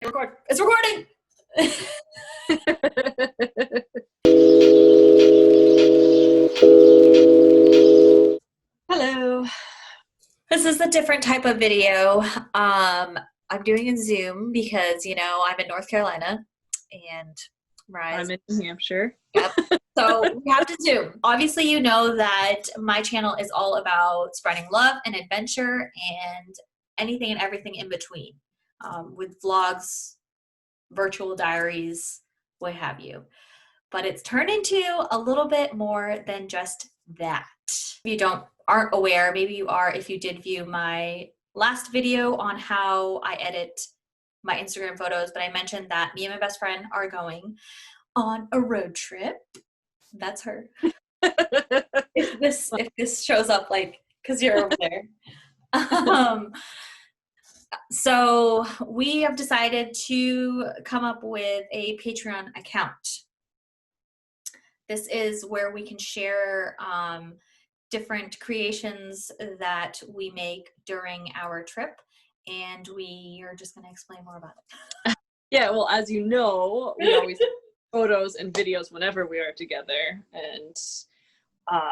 Record. It's recording. Hello. This is a different type of video. I'm doing a Zoom because, I'm in North Carolina and I'm in New Hampshire. Yep. So we have to Zoom. Obviously, you know that my channel is all about spreading love and adventure and anything and everything in between, with vlogs, virtual diaries, what have you. But it's turned into a little bit more than just that. If you aren't aware, maybe you are if you did view my last video on how I edit my Instagram photos, but I mentioned that me and my best friend are going on a road trip. That's her. if this shows up, because you're over there. So we have decided to come up with a Patreon account. This is where we can share different creations that we make during our trip, and we are just going to explain more about it. Yeah, well, as you know, we always photos and videos whenever we are together, and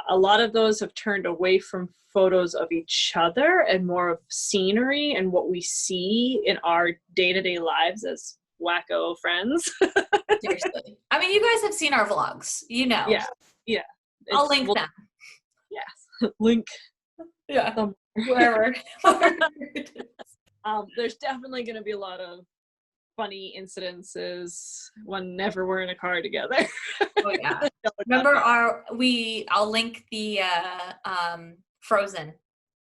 a lot of those have turned away from photos of each other and more of scenery and what we see in our day-to-day lives as wacko friends. Seriously. I mean, you guys have seen our vlogs, Yeah. I'll link them. Yes. Link. Yeah. Wherever. There's definitely going to be a lot of funny incidences whenever we're in a car together. Oh yeah. Remember I'll link the Frozen.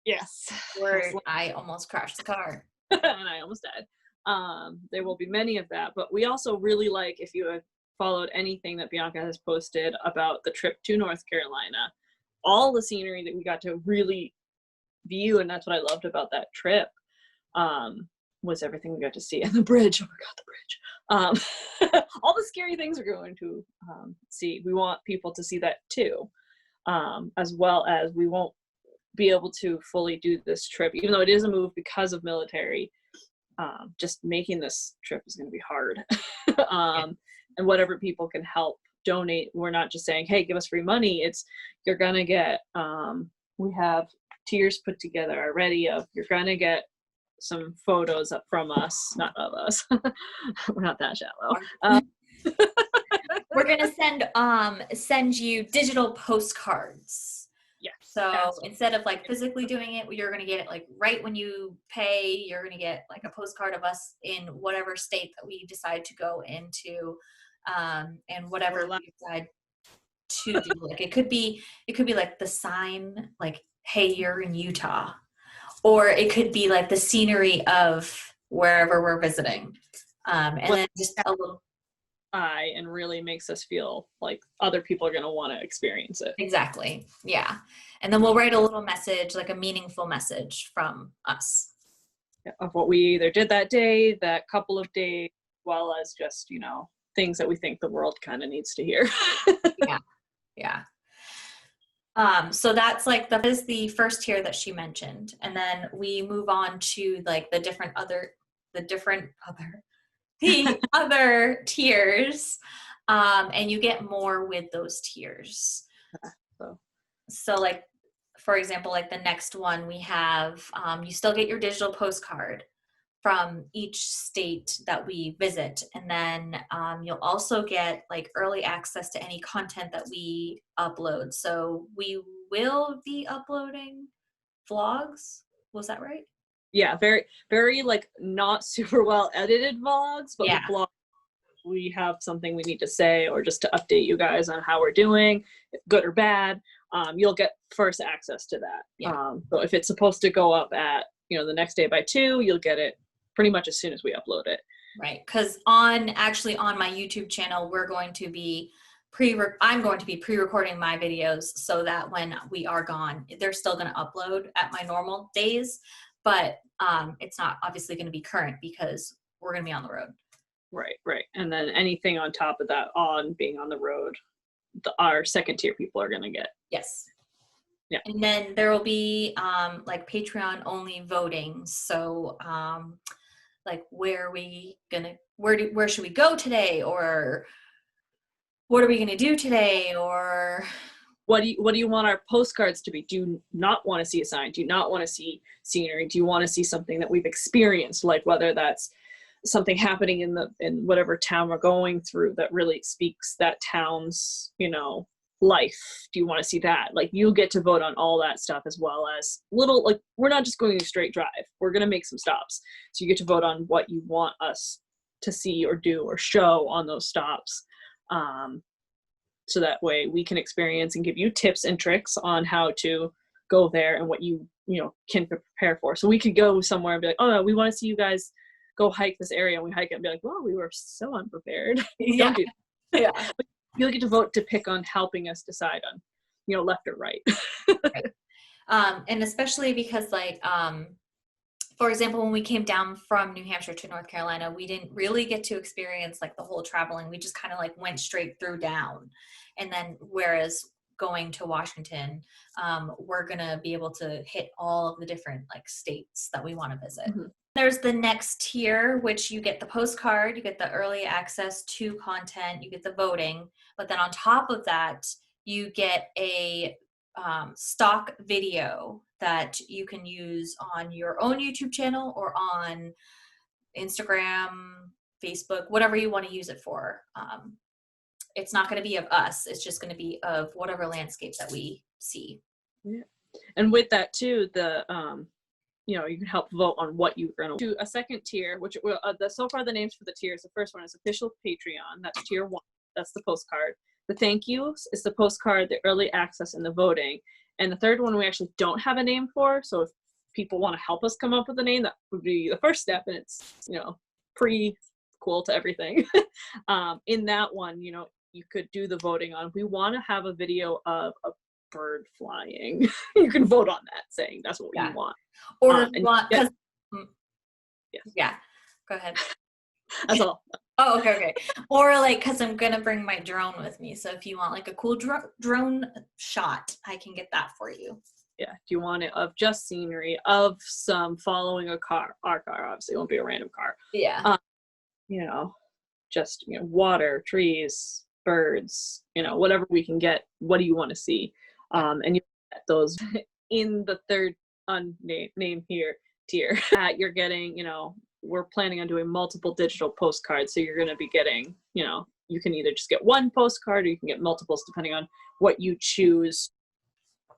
Yes. Where I almost crashed the car. And I almost died. There will be many of that, but we also really like, if you have followed anything that Bianca has posted about the trip to North Carolina, all the scenery that we got to really view, and that's what I loved about that trip, was everything we got to see. And the bridge, oh my god, the bridge. All the scary things we're going to see. We want people to see that too, as well as we won't be able to fully do this trip, even though it is a move because of military. Just making this trip is going to be hard. And whatever people can help donate, we're not just saying, hey, give us free money. It's, you're going to get, we have tiers put together already of, you're going to get some photos up from us, not of us. We're not that shallow. We're going to send you digital postcards. Yeah. So instead of physically doing it, you're going to get it right when you pay. You're going to get a postcard of us in whatever state that we decide to go into, and whatever we decide to do. It could be the sign, hey, you're in Utah, or it could be the scenery of wherever we're visiting, and then just a little. And really makes us feel like other people are going to want to experience it. Exactly. Yeah. And then we'll write a little message, a meaningful message from us. Of what we either did that day, that couple of days, as well as just, things that we think the world kind of needs to hear. Yeah. Yeah. So that's that is the first tier that she mentioned. And then we move on to the other tiers, and you get more with those tiers. So for example, the next one we have, you still get your digital postcard from each state that we visit, and then you'll also get early access to any content that we upload. So we will be uploading vlogs. Was that right? Yeah, very, very not super well edited vlogs, but yeah. Vlogs, we have something we need to say or just to update you guys on how we're doing, good or bad. You'll get first access to that. Yeah. So if it's supposed to go up at, the next day by 2, you'll get it pretty much as soon as we upload it. Right. Because on my YouTube channel, I'm going to be pre-recording my videos so that when we are gone, they're still going to upload at my normal days. But it's not obviously going to be current because we're going to be on the road. Right. And then anything on top of that, on being on the road, our second tier people are going to get. Yes. Yeah. And then there will be Patreon only voting. So like, where should we go today, or what are we gonna do today, or what do you want our postcards to be? Do you not want to see a sign? Do you not want to see scenery? Do you want to see something that we've experienced, like whether that's something happening in whatever town we're going through that really speaks that town's, life? Do you want to see that? Like, you get to vote on all that stuff, as well as little, like, we're not just going a straight drive. We're going to make some stops. So you get to vote on what you want us to see or do or show on those stops. So that way we can experience and give you tips and tricks on how to go there and what you can prepare for. So we could go somewhere and be like, oh, we want to see you guys go hike this area, and we hike it and be like, well, we were so unprepared. yeah, Don't do that. yeah. But you'll get to vote to pick on helping us decide on, left or right. Right. And especially because, like, for example, when we came down from New Hampshire to North Carolina, we didn't really get to experience like the whole traveling. We just kind of like went straight through down. And then whereas going to Washington, we're going to be able to hit all of the different like states that we want to visit. Mm-hmm. There's the next tier, which you get the postcard, you get the early access to content, you get the voting. But then on top of that, you get a stock video that you can use on your own YouTube channel or on Instagram, Facebook, whatever you want to use it for. It's not going to be of us. It's just going to be of whatever landscape that we see. Yeah. And with that too, you can help vote on what you're going to do. A second tier, which so far the names for the tiers, the first one is official Patreon. That's tier 1. That's the postcard. The thank yous is the postcard, the early access, and the voting. And the third one we actually don't have a name for. So if people want to help us come up with a name, that would be the first step. And it's, pre-cool to everything. In that one, you could do the voting on, we want to have a video of a bird flying. You can vote on that, saying that's what we want. Or yeah, go ahead. That's all. Oh, okay. Or like, because I'm going to bring my drone with me. So if you want like a cool drone shot, I can get that for you. Yeah. Do you want it of just scenery, of some following a car? Our car, obviously, it won't be a random car. Yeah. Just, water, trees, birds, whatever we can get. What do you want to see? And you get those in the third unnamed here tier. You're getting, we're planning on doing multiple digital postcards. So you're going to be getting, you can either just get one postcard or you can get multiples depending on what you choose,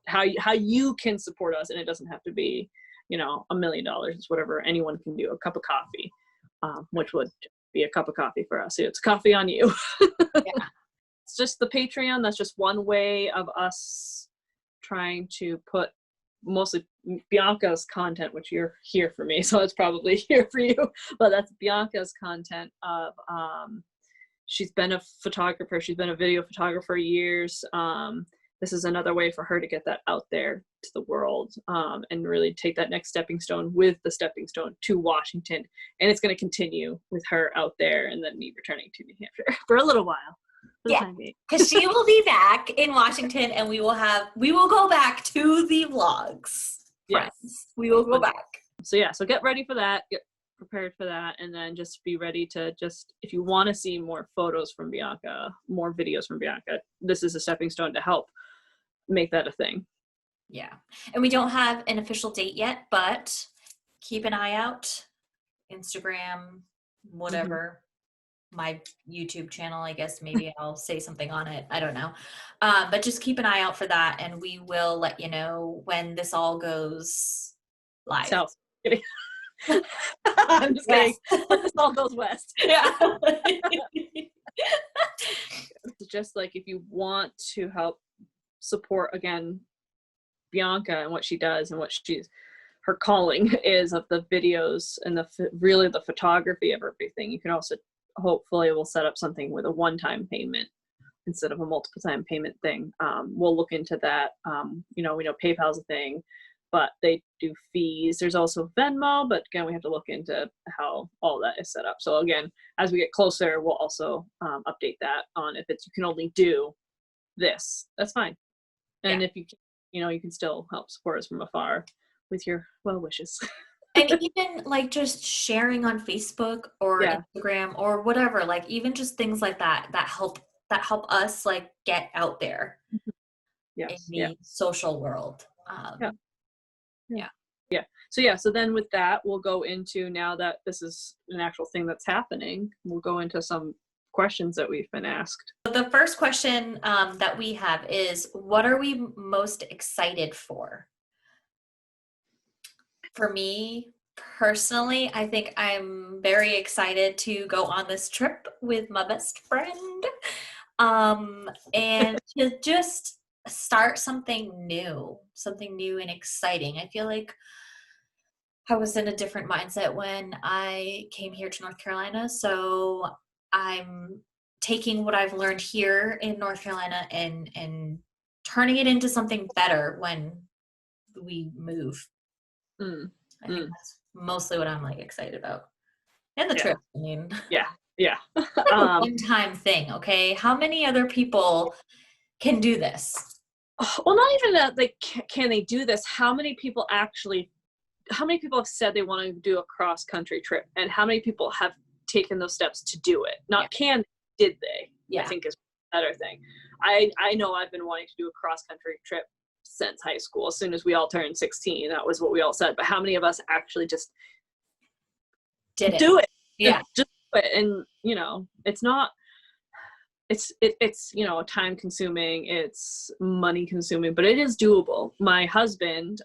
how you can support us. And it doesn't have to be, $1 million. It's whatever anyone can do. A cup of coffee, which would be a cup of coffee for us. So it's coffee on you. Yeah. It's just the Patreon. That's just one way of us trying to put mostly Bianca's content, which you're here for me, so it's probably here for you, but that's Bianca's content of she's been a photographer, she's been a video photographer years. This is another way for her to get that out there to the world, and really take that next stepping stone with the stepping stone to Washington. And it's going to continue with her out there and then me returning to New Hampshire for a little while. Yeah, because she will be back in Washington, and we will go back to the vlogs. Yes. Friends. We will go back. So get ready for that. Get prepared for that, and then just be ready to if you want to see more photos from Bianca, more videos from Bianca, this is a stepping stone to help make that a thing. Yeah, and we don't have an official date yet, but keep an eye out. Instagram, whatever. Mm-hmm. My YouTube channel, I guess maybe I'll say something on it. I don't know. But just keep an eye out for that, and we will let you know when this all goes live. South. I'm just kidding. When this all goes west. Yeah. Just like if you want to help support, again, Bianca and what she does and what her calling is of the videos and really the photography of everything, you can also hopefully we'll set up something with a one-time payment instead of a multiple time payment thing. We'll look into that. We know PayPal's a thing, but they do fees. There's also Venmo, but again, we have to look into how all that is set up. So again, as we get closer, we'll also update that on if you can only do this, that's fine. And if you can still help support us from afar with your well wishes. And even like just sharing on Facebook or Yeah. Instagram or whatever, like even just things like that that help us like get out there in Yes. Yeah. the social world. Yeah. Yeah. Yeah. Yeah. So yeah, so then with that, we'll go into, now that this is an actual thing that's happening, we'll go into some questions that we've been asked. The first question that we have is, what are we most excited for? For me personally, I think I'm very excited to go on this trip with my best friend, and to just start something new and exciting. I feel like I was in a different mindset when I came here to North Carolina, so I'm taking what I've learned here in North Carolina and turning it into something better when we move. Mm. I think that's mostly what I'm like excited about. And the Yeah. trip. I mean, Yeah. Yeah. like a one-time thing, okay? How many other people can do this? Well, not even that, like, can they do this? How many people have said they want to do a cross-country trip, and how many people have taken those steps to do it? Not did they? Yeah. I think is a better thing. I know I've been wanting to do a cross-country trip since high school. As soon as we all turned 16, that was what we all said. But how many of us actually just Did it? do it? Yeah. Just do it. And it's not. It's time consuming. It's money consuming, but it is doable. My husband,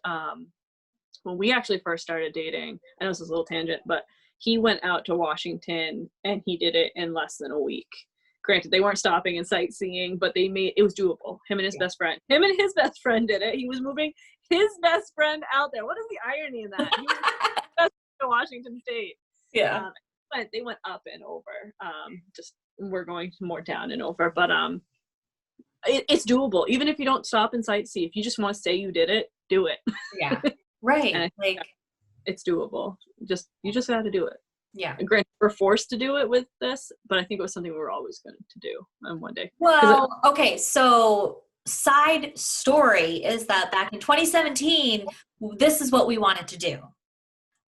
when we actually first started dating, I know this is a little tangent, but he went out to Washington and he did it in less than a week. Granted, they weren't stopping and sightseeing, but it was doable. Him and his best friend did it. He was moving his best friend out there. What is the irony in that? He was best to Washington State. Yeah. They went up and over. Just we're going more down and over, but it's doable. Even if you don't stop and sightsee, if you just want to say you did it, do it. Yeah. Right. And like it's doable. You just got to do it. Yeah. And granted, we're forced to do it with this, but I think it was something we were always going to do one day. Well, okay, so side story is that back in 2017, this is what we wanted to do.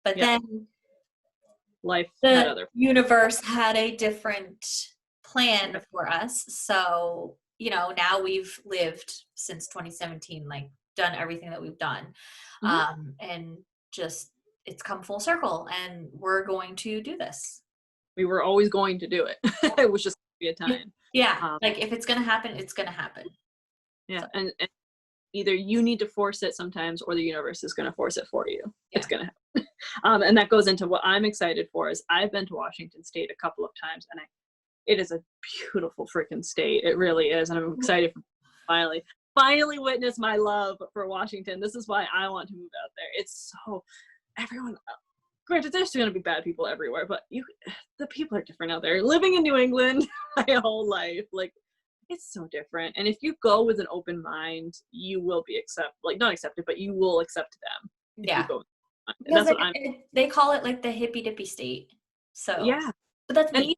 But then life had the other universe had a different plan for us. So, now we've lived since 2017, like done everything that we've done. And just it's come full circle, and we're going to do this. We were always going to do it. It was just going to be a time. Yeah. Like if it's going to happen, it's going to happen. Yeah. So. And either you need to force it sometimes, or the universe is going to force it for you. Yeah. It's going to happen. And that goes into what I'm excited for. Is I've been to Washington State a couple of times, and it is a beautiful freaking state. It really is. And I'm excited for finally witness my love for Washington. This is why I want to move out there. It's so, everyone, granted, there's going to be bad people everywhere, but the people are different out there. Living in New England my whole life, like, it's so different. And if you go with an open mind, you will be not accepted, but you will accept them. Yeah. That's what they call it like the hippy dippy state. So yeah. But that's me.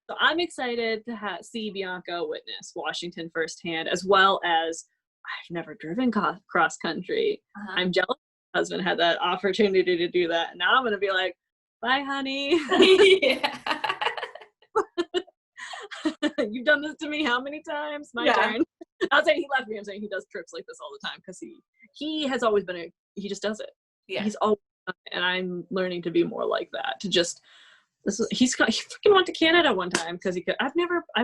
So I'm excited to see Bianca witness Washington firsthand, as well as I've never driven cross country. I'm jealous my husband had that opportunity to do that. Now I'm going to be like, bye, honey. You've done this to me how many times? My turn. I'll say he left me. I'm saying he does trips like this all the time because he has always been he just does it. Yeah. He's always done it, and I'm learning to be more like that. To just he freaking went to Canada one time because he could. I've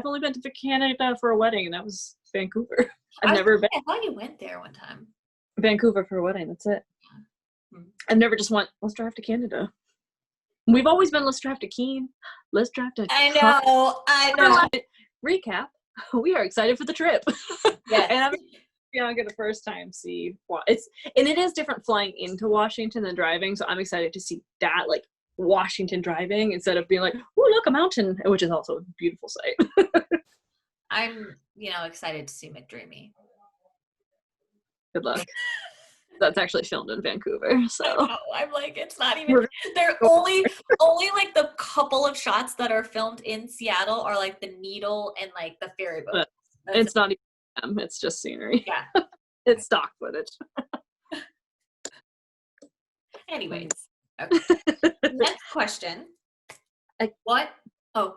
only been to Canada for a wedding, and that was Vancouver. I've never been. I thought you went there one time. Vancouver for a wedding. That's it. I've never just went, let's drive to Canada. We've always been, let's drive to Keene. Let's drive to. I know. Recap. We are excited for the trip. Yes. And I'm Bianca the first time see it is different flying into Washington than driving. So I'm excited to see that, like, Washington driving instead of being like, oh, look, a mountain, which is also a beautiful sight. I'm, excited to see McDreamy. Good luck. That's actually filmed in Vancouver, so I'm like, it's not even. They're only like the couple of shots that are filmed in Seattle are like the Needle and like the ferry boat. It's not even them. It's just scenery. Yeah, it's stock footage. Anyways. Okay. Next question. What? Oh.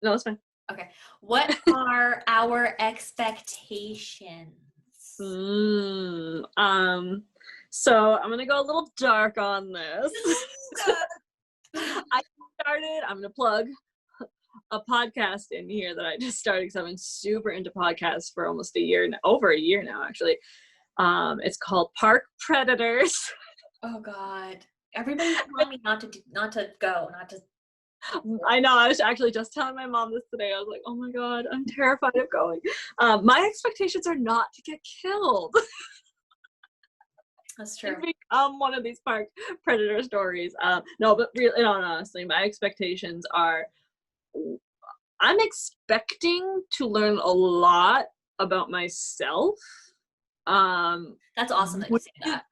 No, it's fine. Okay. What are our expectations? So I'm gonna go a little dark on this. I'm gonna plug a podcast in here that I just started because I've been super into podcasts for almost over a year now, actually. It's called Park Predators. Oh God. Everybody's telling me not to go. I know. I was actually just telling my mom this today. I was like, oh my God, I'm terrified of going. My expectations are not to get killed. That's true. Become one of these park predator stories. No, but really, honestly, my expectations are, I'm expecting to learn a lot about myself. That's awesome that you say that.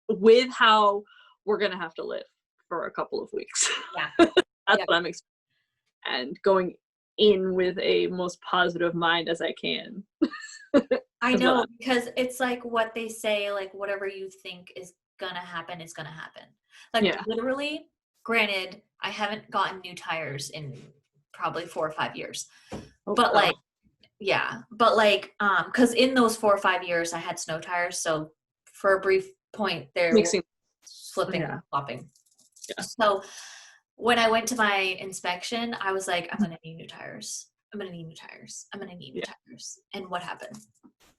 With how we're gonna have to live for a couple of weeks. Yeah. That's what I'm expecting. And going in with a most positive mind as I can. I know, because it's like what they say, like whatever you think is gonna happen is gonna happen. Like literally, granted, I haven't gotten new tires in probably 4 or 5 years. But like, because in those 4 or 5 years I had snow tires, so for a brief point there was flipping and flopping. Yeah. So when I went to my inspection, I was like, I'm gonna need new tires. I'm gonna need new tires. I'm gonna need new tires. And what happened?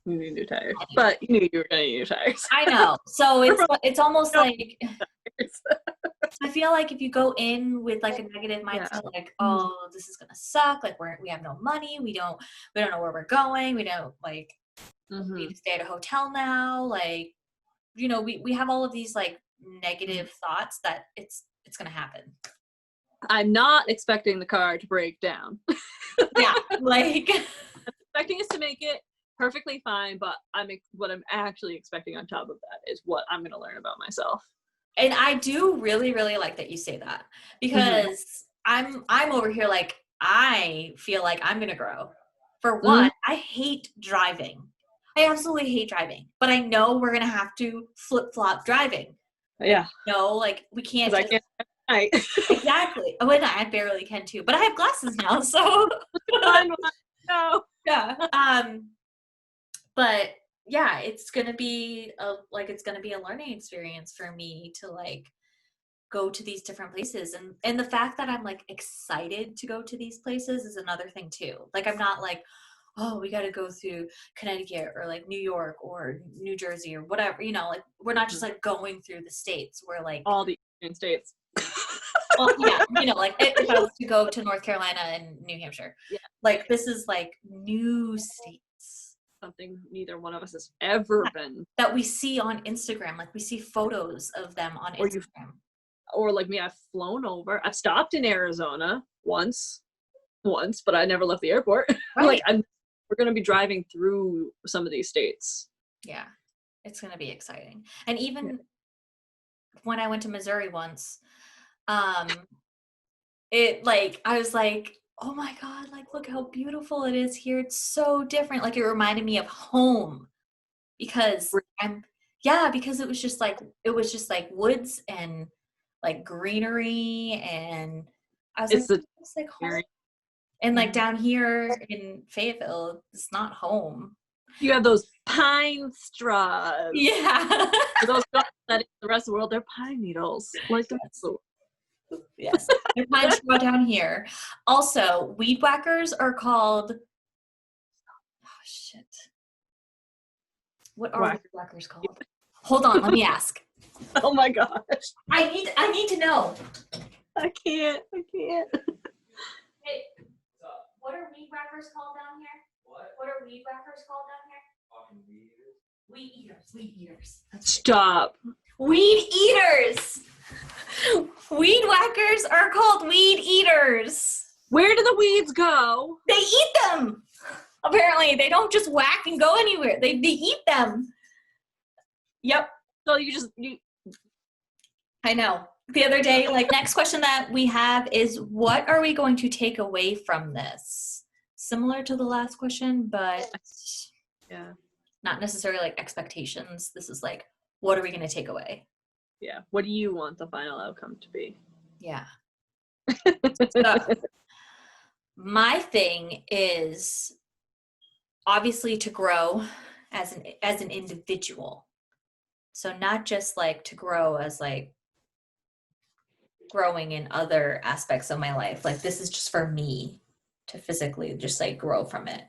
You need new tires. But you knew you were gonna need new tires. I know. So it's almost like I feel like if you go in with like a negative mindset, like, oh, this is gonna suck, like we have no money, we don't know where we're going, we don't like we need to stay at a hotel now, like, you know, we have all of these like negative thoughts that it's gonna happen. I'm not expecting the car to break down. Yeah, like I'm expecting us to make it perfectly fine, but what I'm actually expecting on top of that is what I'm gonna learn about myself. And I do really, really like that you say that, because I'm over here like, I feel like I'm gonna grow. For one, I hate driving. I absolutely hate driving, but I know we're gonna have to flip-flop driving. Yeah. No, like we can't. I can't. Exactly. Oh, and I barely can too, but I have glasses now, so. No. Yeah. But yeah, it's gonna be a learning experience for me to like go to these different places, and the fact that I'm like excited to go to these places is another thing too. Like I'm not like, oh, we got to go through Connecticut or like New York or New Jersey or whatever, you know, like we're not just like going through the states. We're like all the United States. Well, yeah, you know, like if I was to go to North Carolina and New Hampshire, like this is like new states. Something neither one of us has ever been. That we see on Instagram, like we see photos of them on Instagram. Or like me, I've flown over. I've stopped in Arizona once, but I never left the airport. Right. Like we're gonna be driving through some of these states. Yeah, it's gonna be exciting. And even when I went to Missouri once, it like I was like, oh my God, like look how beautiful it is here. It's so different. Like it reminded me of home, because because it was just like woods and like greenery, and I was it's like home. And like down here in Fayetteville, it's not home. You have those pine straws. Yeah. Those that in the rest of the world, they're pine needles. Like yes, they're pine straw down here. Also, weed whackers are called. Oh shit! What are weed whackers called? Hold on, let me ask. Oh my gosh! I need to know. I can't. Hey, what are weed whackers called down here? What are weed whackers called down here? Weed eaters. Stop. Weed eaters. Weed whackers are called weed eaters. Where do the weeds go? They eat them. Apparently, they don't just whack and go anywhere. They eat them. Yep. So you. I know. The other day, like next question that we have is, what are we going to take away from this? Similar to the last question, but not necessarily like expectations. This is like, what are we going to take away? Yeah. What do you want the final outcome to be? Yeah. So, my thing is obviously to grow as an individual. So not just like to grow as like growing in other aspects of my life. Like this is just for me to physically just like grow from it.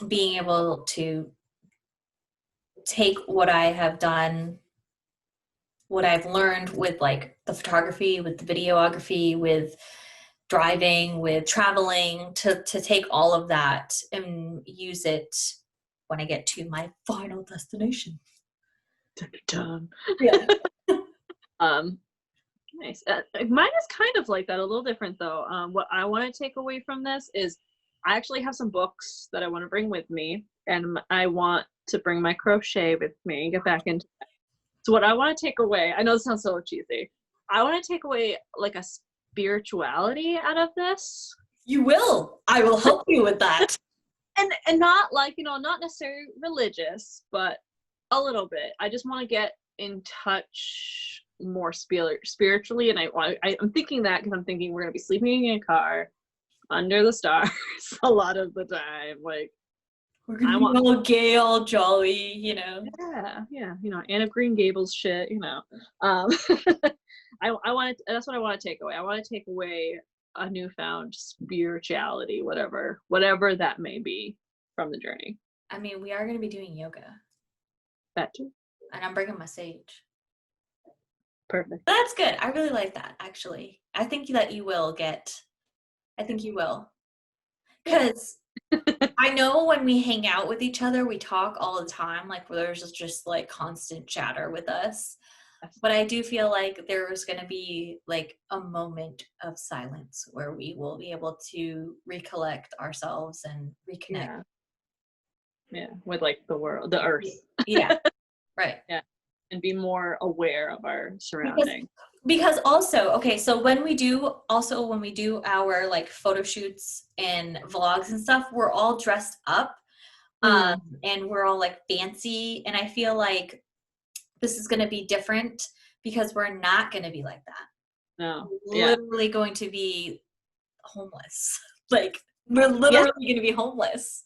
Being able to take what I have done, what I've learned with like the photography, with the videography, with driving, with traveling, to take all of that and use it when I get to my final destination. Dun. Yeah. Nice. Mine is kind of like that, a little different though. What I want to take away from this is I actually have some books that I want to bring with me, and I want to bring my crochet with me and get back into that. So what I want to take away, I know this sounds so cheesy, I want to take away like a spirituality out of this. You will. I will help you with that. And not like, you know, not necessarily religious, but a little bit. I just want to get in touch more spiritually, and I'm thinking that because I'm thinking we're gonna be sleeping in a car under the stars a lot of the time. Like we're gonna be all gay, all jolly, you know. Yeah, you know, Anne of Green Gables shit, you know. I want to, that's what I want to take away. I want to take away a newfound spirituality, whatever that may be, from the journey. I mean, we are gonna be doing yoga. That too. And I'm bringing my sage. Perfect. That's good. I really like that, actually. I think that you will. Because I know when we hang out with each other, we talk all the time. Like, there's just like constant chatter with us. But I do feel like there's going to be like a moment of silence where we will be able to recollect ourselves and reconnect. Yeah, with like the world, the earth. Yeah, right. Yeah, and be more aware of our surroundings. Because also, okay, so when we do our like photo shoots and vlogs and stuff, we're all dressed up and we're all like fancy. And I feel like this is going to be different because we're not going to be like that. No. We're literally going to be homeless. Like we're literally going to be homeless.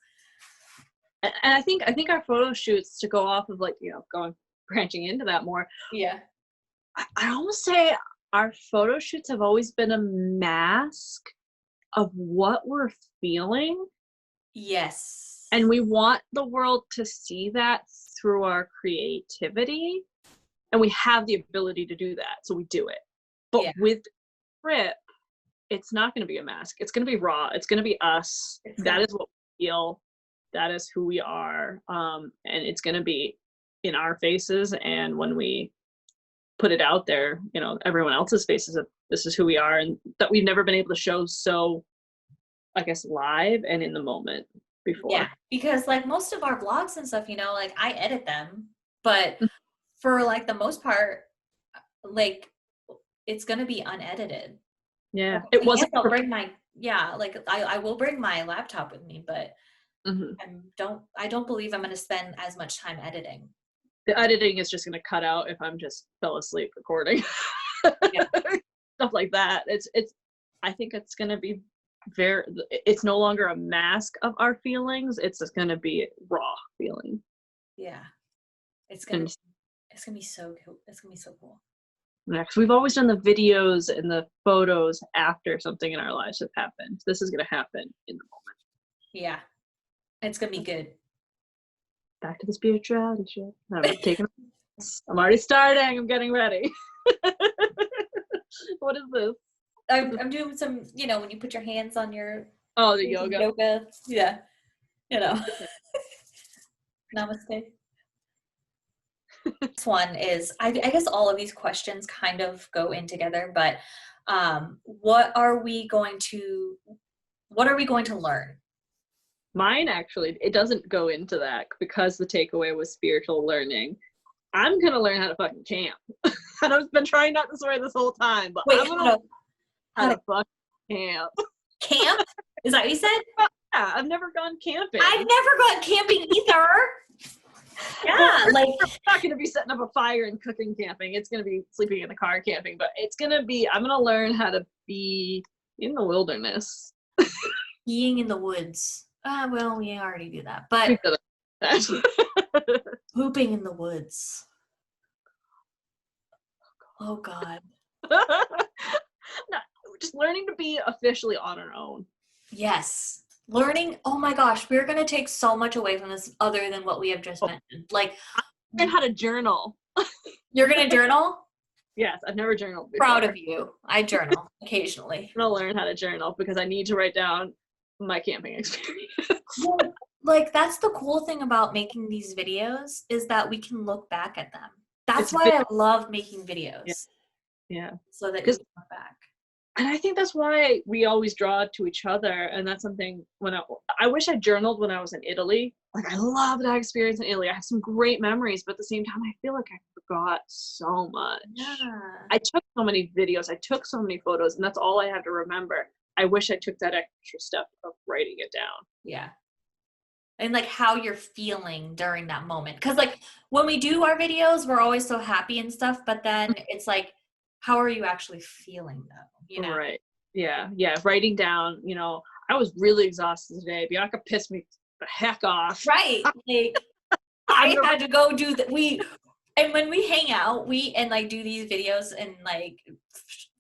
And I think our photo shoots, to go off of like, you know, branching into that more. Yeah. I almost say our photo shoots have always been a mask of what we're feeling. Yes. And we want the world to see that through our creativity. And we have the ability to do that. So we do it. But with Trip, it's not going to be a mask. It's going to be raw. It's going to be us. That is what we feel. That is who we are. And it's going to be in our faces. And when we put it out there, you know, everyone else's faces of this is who we are, and that we've never been able to show so, I guess, live and in the moment before. Yeah, because like most of our vlogs and stuff, you know, like I edit them, but for like the most part, like it's gonna be unedited. Yeah, it wasn't. I'll bring my I will bring my laptop with me, but I don't believe I'm gonna spend as much time editing. The editing is just going to cut out if I'm just fell asleep recording. Stuff like that. I think it's going to be it's no longer a mask of our feelings. It's just going to be raw feeling. Yeah. It's going to be so cool. It's going to be so cool. Yeah, because we've always done the videos and the photos after something in our lives has happened. This is going to happen in the moment. Yeah. It's going to be good. Back to the spirituality shit. I'm already starting. I'm getting ready. What is this? I'm doing some, you know, when you put your hands on your the yoga. Yeah. You know. Namaste. This one is, I guess all of these questions kind of go in together, but what are we going to learn? Mine, actually, it doesn't go into that because the takeaway was spiritual learning. I'm going to learn how to fucking camp. And I've been trying not to swear this whole time, but I'm going to learn how to fucking camp. Camp? Is that what you said? Yeah, I've never gone camping. I've never gone camping either. Yeah, like We're not going to be setting up a fire and cooking camping. It's going to be sleeping in the car camping, but I'm going to learn how to be in the wilderness. being in the woods. Well, we already do that, but That. pooping in the woods. Oh God. No, just learning to be officially on our own. Yes. Learning, oh my gosh, we're going to take so much away from this other than what we have just mentioned. Like, Learn how to journal. you're going to journal? Yes, I've never journaled before. Proud of you. I journal occasionally. I'm going to learn how to journal because I need to write down my camping experience. Well, like, that's the cool thing about making these videos is that we can look back at them. That's why I love making videos. Yeah. So that you can look back. And I think that's why we always draw to each other. And that's something I wish I journaled when I was in Italy. Like, I love that experience in Italy. I have some great memories, but at the same time, I feel like I forgot so much. Yeah. I took so many videos. I took so many photos, and that's all I have to remember. I wish I took that extra step of writing it down. Yeah. And like how you're feeling during that moment. Because like when we do our videos, we're always so happy and stuff, but then it's like, how are you actually feeling though? You know? Right. Yeah. Yeah. Writing down, I was really exhausted today. Bianca pissed me the heck off. Right. Like I had to go do that. And when we hang out, and like do these videos and like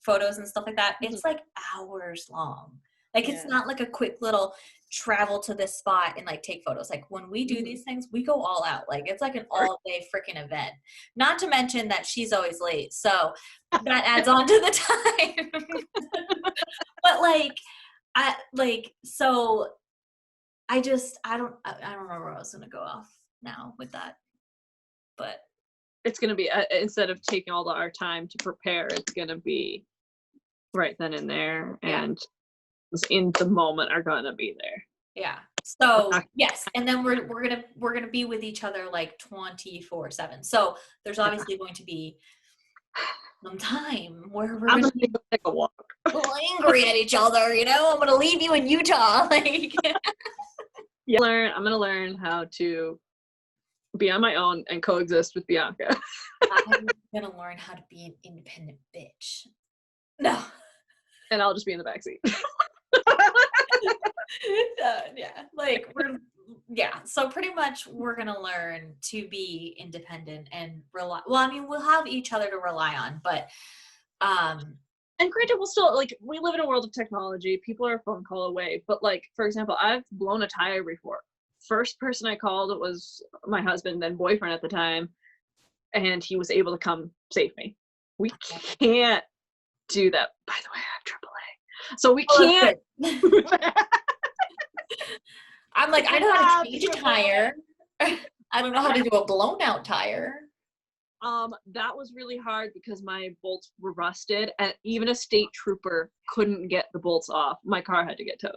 photos and stuff like that, it's like hours long. Like it's not like a quick little travel to this spot and like take photos. Like when we do these things, we go all out. Like it's like an all day freaking event. Not to mention that she's always late. So that adds on to the time. But like, I don't remember where I was going to go off now with that. But it's going to be, instead of taking all our time to prepare, it's going to be right then and there. And in the moment are going to be there. Yeah. So yes. And then we're going to be with each other like 24/7. So there's obviously going to be some time where we're going to take a walk. angry at each other, I'm going to leave you in Utah. Like, I'm going to learn how to be on my own and coexist with Bianca. I'm going to learn how to be an independent bitch. No. And I'll just be in the backseat. So pretty much we're going to learn to be independent and rely. Well, I mean, we'll have each other to rely on, but and granted, we'll still, like, we live in a world of technology. People are a phone call away. But, like, for example, I've blown a tire before. First person I called was my husband and boyfriend at the time, and he was able to come save me. We can't do that. By the way, I have AAA. So we can't do that. I'm like, I know how to change a tire. I don't know how to do a blown out tire. That was really hard because my bolts were rusted, and even a state trooper couldn't get the bolts off. My car had to get towed.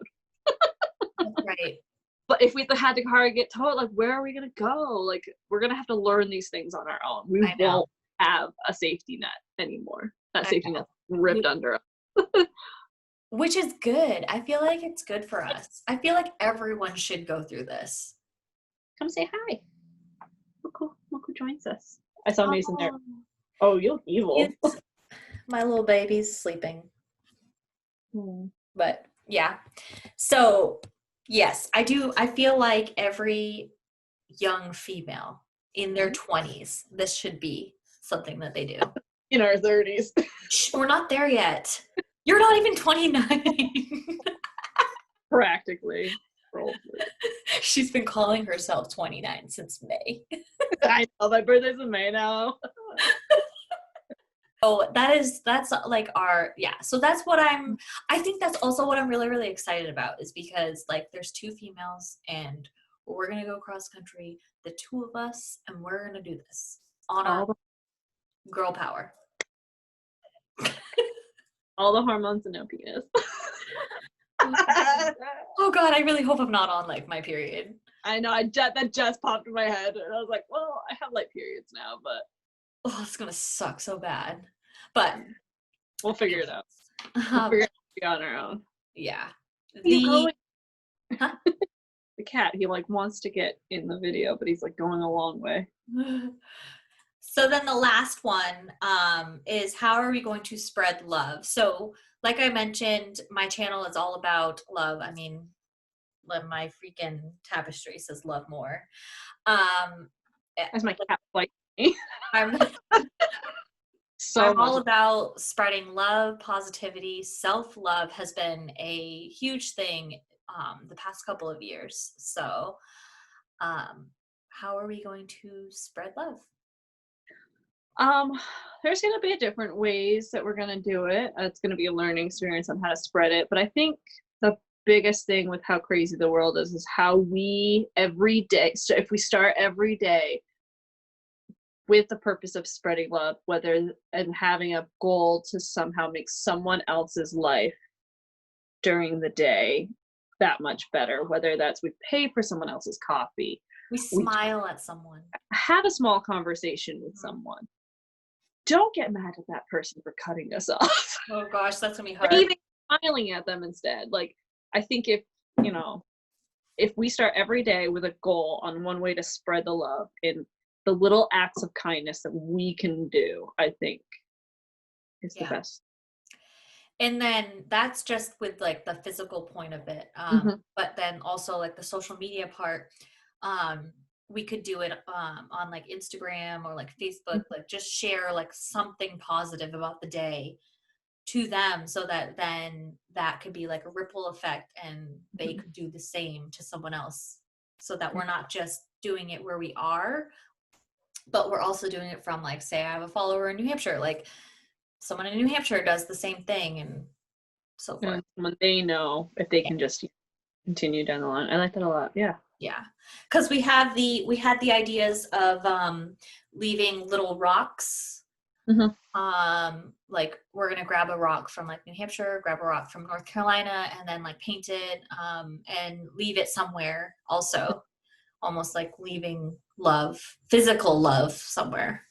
That's right. But if we had the car get towed, like, where are we gonna go? Like, we're gonna have to learn these things on our own. We won't have a safety net anymore. That safety net's ripped under us. Which is good. I feel like it's good for us. I feel like everyone should go through this. Come say hi. Look who joins us. I saw Mason there. Oh, you're evil. My little baby's sleeping. But yeah. So yes, I do. I feel like every young female in their 20s, this should be something that they do. In our 30s. We're not there yet. You're not even 29. Practically. Probably. She's been calling herself 29 since May. I know, my birthday's in May now. So that's like so that's what I think that's also what I'm really, really excited about, is because like there's two females and we're going to go cross country, the two of us, and we're going to do this on our girl power. All the hormones and no penis. Oh God, I really hope I'm not on like my period. I know, that just popped in my head, and I was like, well, I have light periods now, but it's gonna suck so bad. But we'll figure it out. We'll figure it out on our own. Yeah. the cat. He like wants to get in the video, but he's like going a long way. So then the last one is how are we going to spread love? So like I mentioned, my channel is all about love. I mean, my freaking tapestry says love more. As my cat like me. I'm So I'm all much. about spreading love, positivity. Self-love has been a huge thing the past couple of years. So how are we going to spread love? Um, there's gonna be different ways that we're gonna do it. It's gonna be a learning experience on how to spread it. But I think the biggest thing with how crazy the world is how we every day. So if we start every day with the purpose of spreading love, whether and having a goal to somehow make someone else's life during the day that much better, whether that's we pay for someone else's coffee, We smile at someone. have a small conversation with someone. Don't get mad at that person for cutting us off. Oh gosh, that's gonna be hard. Or even smiling at them instead. Like, I think if we start every day with a goal on one way to spread the love in the little acts of kindness that we can do, I think is the best. And then that's just with like the physical point of it. But then also like the social media part, we could do it on like Instagram or like Facebook, like just share like something positive about the day to them so that then that could be like a ripple effect and they could do the same to someone else so that we're not just doing it where we are, but we're also doing it from like, say I have a follower in New Hampshire, like someone in New Hampshire does the same thing and so forth. And when they know if they can just continue down the line. I like that a lot. Yeah. Yeah. Because we had the ideas of leaving little rocks. Like we're gonna grab a rock from like New Hampshire, grab a rock from North Carolina, and then like paint it and leave it somewhere also. Almost like leaving love, physical love somewhere.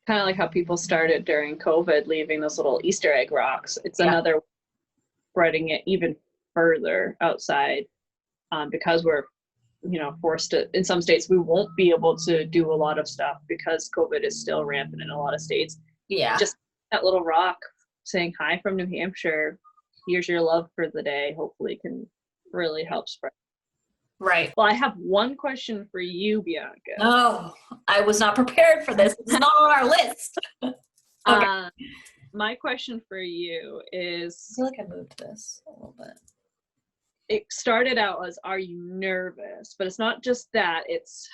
Kind of like how people started during COVID, leaving those little Easter egg rocks. It's another spreading it even further outside because we're, forced to, in some states, we won't be able to do a lot of stuff because COVID is still rampant in a lot of states. Yeah. Just that little rock saying hi from New Hampshire, here's your love for the day, hopefully can really help spread. Right. Well, I have one question for you, Bianca. Oh, I was not prepared for this. It's not on our list. Okay. My question for you is, I feel like I moved this a little bit. It started out as, are you nervous? But it's not just that. It's,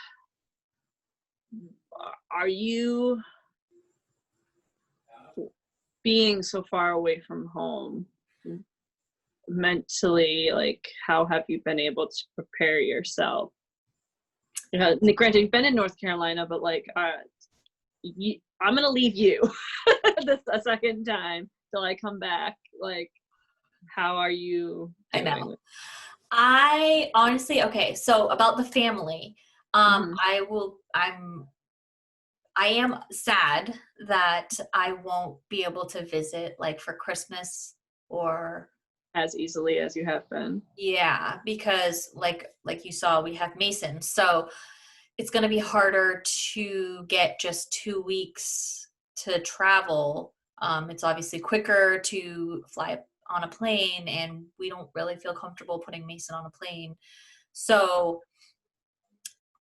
are you being so far away from home mentally, like how have you been able to prepare yourself? Granted, you've been in North Carolina, but like I'm gonna leave you a second time till I come back. Like, how are you doing? I know. I honestly, okay, so about the family, I am sad that I won't be able to visit like for Christmas or as easily as you have been. Yeah, because like you saw, we have Mason. So it's going to be harder to get just 2 weeks to travel. It's obviously quicker to fly on a plane, and we don't really feel comfortable putting Mason on a plane. So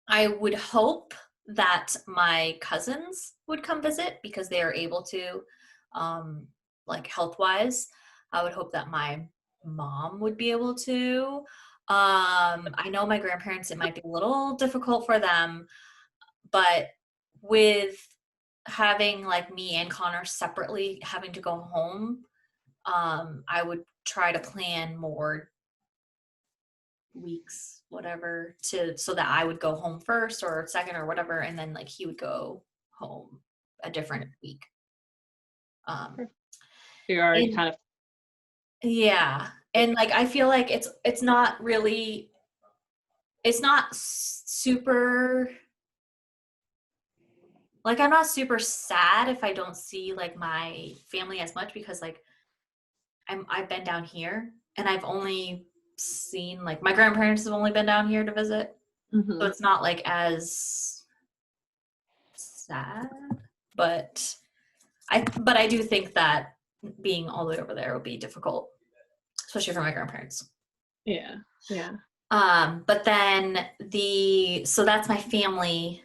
I would hope that my cousins would come visit because they are able to, like health-wise. I would hope that my mom would be able to. I know my grandparents, it might be a little difficult for them, but with having like me and Connor separately having to go home, I would try to plan more weeks, whatever, so that I would go home first or second or whatever, and then like he would go home a different week. You're already kind of, yeah, and like I feel like it's not super, like I'm not super sad if I don't see like my family as much because like I've been down here and I've only seen, like my grandparents have only been down here to visit. Mm-hmm. So it's not like as sad, but I do think that being all the way over there will be difficult, especially for my grandparents. Yeah. But then so that's my family.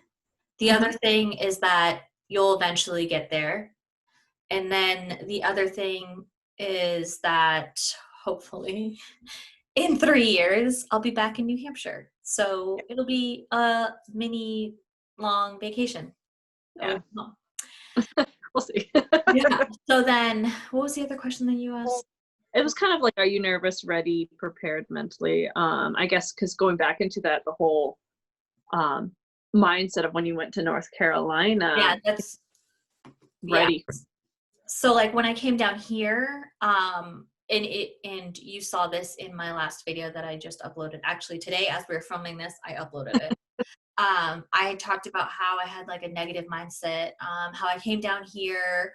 The other thing is that you'll eventually get there. And then the other thing is that hopefully in 3 years, I'll be back in New Hampshire. So it'll be a mini long vacation. Yeah. We'll see. Yeah. So then what was the other question that you asked? It was kind of like, are you nervous, ready, prepared mentally? I guess because going back into that, the whole mindset of when you went to North Carolina. Yeah, that's ready. Yeah. So like when I came down here, and you saw this in my last video that I just uploaded. Actually today, as we were filming this, I uploaded it. I talked about how I had like a negative mindset, how I came down here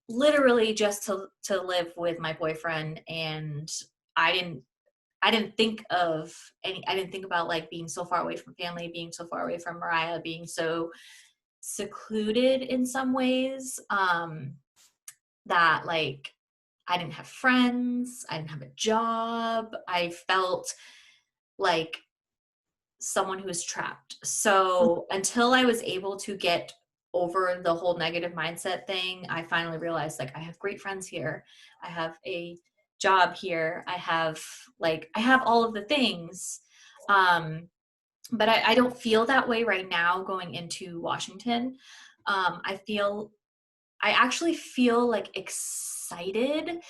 literally just to live with my boyfriend, and I didn't think about like being so far away from family, being so far away from Mariah, being so secluded in some ways, that like I didn't have friends, I didn't have a job, I felt like someone who was trapped. So until I was able to get over the whole negative mindset thing, I finally realized like I have great friends here. I have a job here. I have all of the things. But I don't feel that way right now going into Washington. I actually feel like excited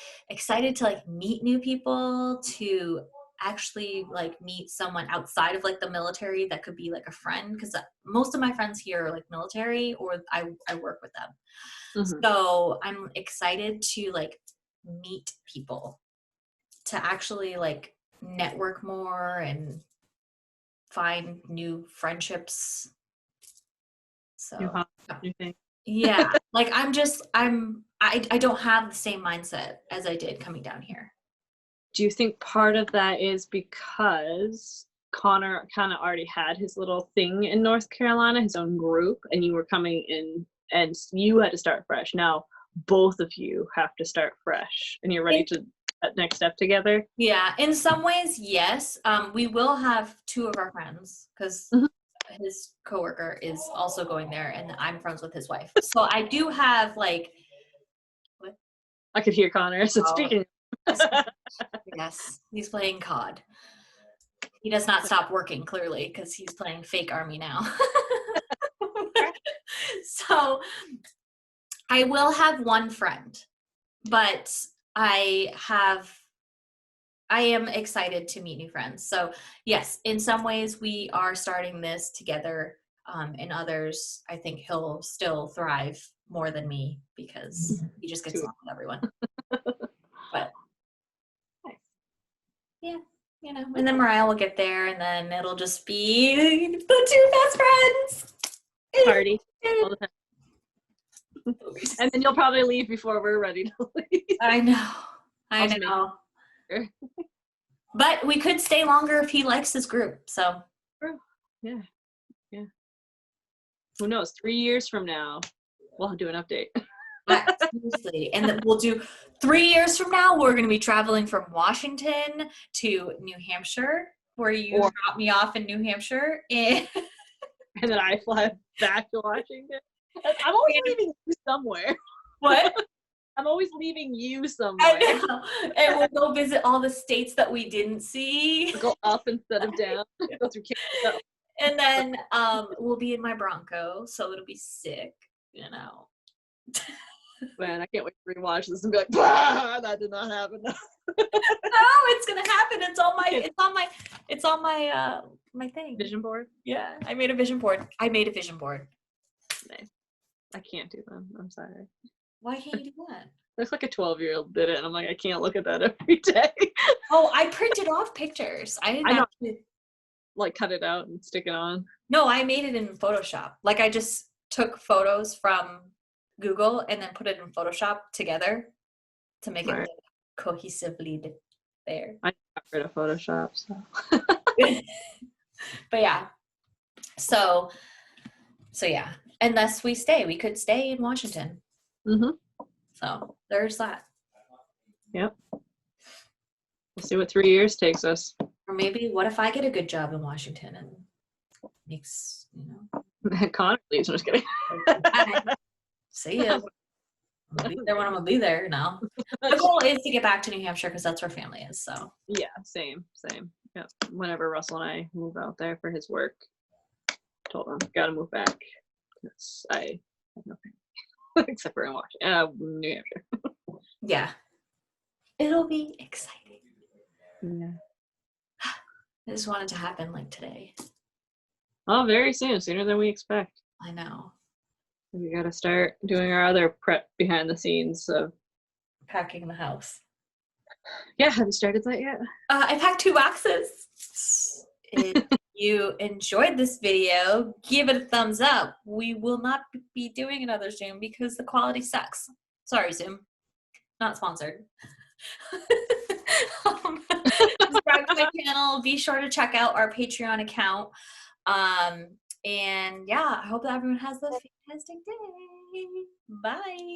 to like meet new people, to actually like meet someone outside of like the military that could be like a friend, because most of my friends here are like military, or I work with them. So I'm excited to like meet people, to actually like network more and find new friendships. So New thing. yeah, like I don't have the same mindset as I did coming down here. Do you think part of that is because Connor kind of already had his little thing in North Carolina, his own group, and you were coming in and you had to start fresh? Now both of you have to start fresh and you're ready to that next step together? Yeah, in some ways, yes. We will have two of our friends, because his coworker is also going there, and I'm friends with his wife. So I do have like. What? I could hear Connor. So speaking. Yes, he's playing COD. He does not stop working, clearly, because he's playing fake army now. So I will have one friend, but I am excited to meet new friends. So yes, in some ways we are starting this together. In others, I think he'll still thrive more than me, because he just gets along with everyone. But yeah, you know, and then Mariah will get there, and then it'll just be the two best friends. Party all the time. And then you'll probably leave before we're ready to leave. I know. But we could stay longer if he likes his group. So yeah. Who knows? 3 years from now, we'll do an update. Seriously. And then we'll do 3 years from now, we're going to be traveling from Washington to New Hampshire, where you drop me off in New Hampshire. And then I fly back to Washington. I'm always leaving you somewhere. What? I'm always leaving you somewhere. I know. And we'll go visit all the states that we didn't see. We'll go up instead of down. Go through Canada. And then we'll be in my Bronco, so it'll be sick, you know. Man, I can't wait to rewatch this and be like, bah, that did not happen. No, it's gonna happen. It's on my thing. Vision board? Yeah, I made a vision board. Nice. I can't do them. I'm sorry. Why can't you do that? Looks like a 12-year-old did it, and I'm like, I can't look at that every day. Oh, I printed off pictures. I didn't actually like cut it out and stick it on. No, I made it in Photoshop. Like I just took photos from Google and then put it in Photoshop together to make it look cohesively there. I got rid of Photoshop, so. But yeah. So yeah. Unless we stay. We could stay in Washington. Mm-hmm. So there's that. Yep. We'll see what 3 years takes us. Or maybe what if I get a good job in Washington and makes, Connor leaves. I'm just kidding. See ya. I'll be there when I'm gonna be there now. The goal is to get back to New Hampshire because that's where family is. So yeah, same. Yep. Whenever Russell and I move out there for his work, told him gotta move back. I have no family except for in Washington, New Hampshire. yeah, it'll be exciting. Yeah. I just want it to happen like today. Oh, very soon, sooner than we expect. I know. We gotta start doing our other prep behind the scenes of Packing the house. Yeah, have you started that yet? I packed 2 boxes. If you enjoyed this video, give it a thumbs up. We will not be doing another Zoom because the quality sucks. Sorry, Zoom. Not sponsored. Subscribe to my channel. Be sure to check out our Patreon account. And yeah, I hope that everyone has a fantastic day. Bye.